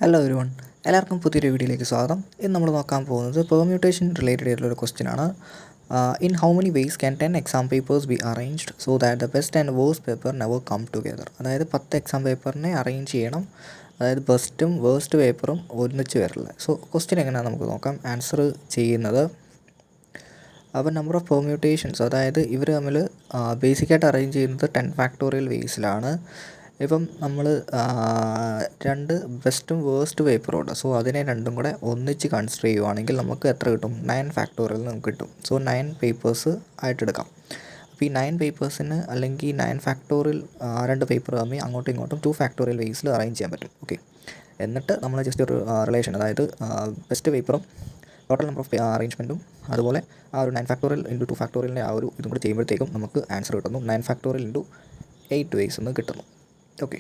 Hello everyone, എല്ലാവർക്കും പുതിയൊരു വീഡിയോയിലേക്ക് സ്വാഗതം. ഇന്ന് നമ്മൾ നോക്കാൻ പോകുന്നത് പെർമ്യൂട്ടേഷൻ റിലേറ്റഡ് ആയിട്ടുള്ള ഒരു ക്വസ്റ്റ്യൻ ആണ്. In how many ways can 10 exam papers be arranged so that the best and worst paper never come together. അതായത് 10 എക്സാം പേപ്പറിനെ അറേഞ്ച് ചെയ്യണം, അതായത് ബെസ്റ്റും വേഴ്സ്റ്റ് പേപ്പറും ഒന്നിച്ച് വരില്ല. സോ ക്വസ്റ്റ്യൻ എങ്ങനെയാണെന്ന് നമുക്ക് നോക്കാം. ആൻസർ ചെയ്യുന്നത് അപ്പോൾ നമ്പർ ഓഫ് പെർമ്യൂട്ടേഷൻസ്, അതായത് ഇവർ തമ്മിൽ ബേസിക്കായിട്ട് അറേഞ്ച് ചെയ്യുന്നത് 10 ഫാക്ടോറിയൽ വേസിലാണ്. ഇപ്പം നമ്മൾ രണ്ട് ബെസ്റ്റും വേഴ്സ്റ്റ് പേപ്പറും ഉണ്ട്. സോ അതിനെ രണ്ടും കൂടെ ഒന്നിച്ച് കൺസിഡർ ചെയ്യുവാണെങ്കിൽ നമുക്ക് എത്ര കിട്ടും? 9 ഫാക്ടോറിയൽ നമുക്ക് കിട്ടും. സോ 9 പേപ്പേഴ്സ് ആയിട്ടെടുക്കാം. അപ്പോൾ ഈ 9 പേപ്പേഴ്സിന് അല്ലെങ്കിൽ 9 ഫാക്ടോറിയൽ രണ്ട് പേപ്പർ തമ്മിൽ അങ്ങോട്ടും ഇങ്ങോട്ടും 2 ഫാക്ടോറിയൽ വേസിൽ അറേഞ്ച് ചെയ്യാൻ പറ്റും. ഓക്കെ, എന്നിട്ട് നമ്മൾ ജസ്റ്റ് ഒരു റിലേഷൻ, അതായത് ബെസ്റ്റ് പേപ്പറും ടോട്ടൽ നമ്പർ ഓഫ് അറേഞ്ച്മെൻറ്റും അതുപോലെ ആ ഒരു 9 ഫാക്ടോറിയൽ ഇൻറ്റു 2 ഫാക്ടോറിയലിൻ്റെ ആ ഒരു ഇതും കൂടി ചെയ്യുമ്പോഴത്തേക്കും നമുക്ക് ആൻസർ കിട്ടുന്നു 9 ഫാക്ടോറിയൽ ഇൻറ്റു 8 വേസ് എന്ന് കിട്ടുന്നു. ഓക്കെ,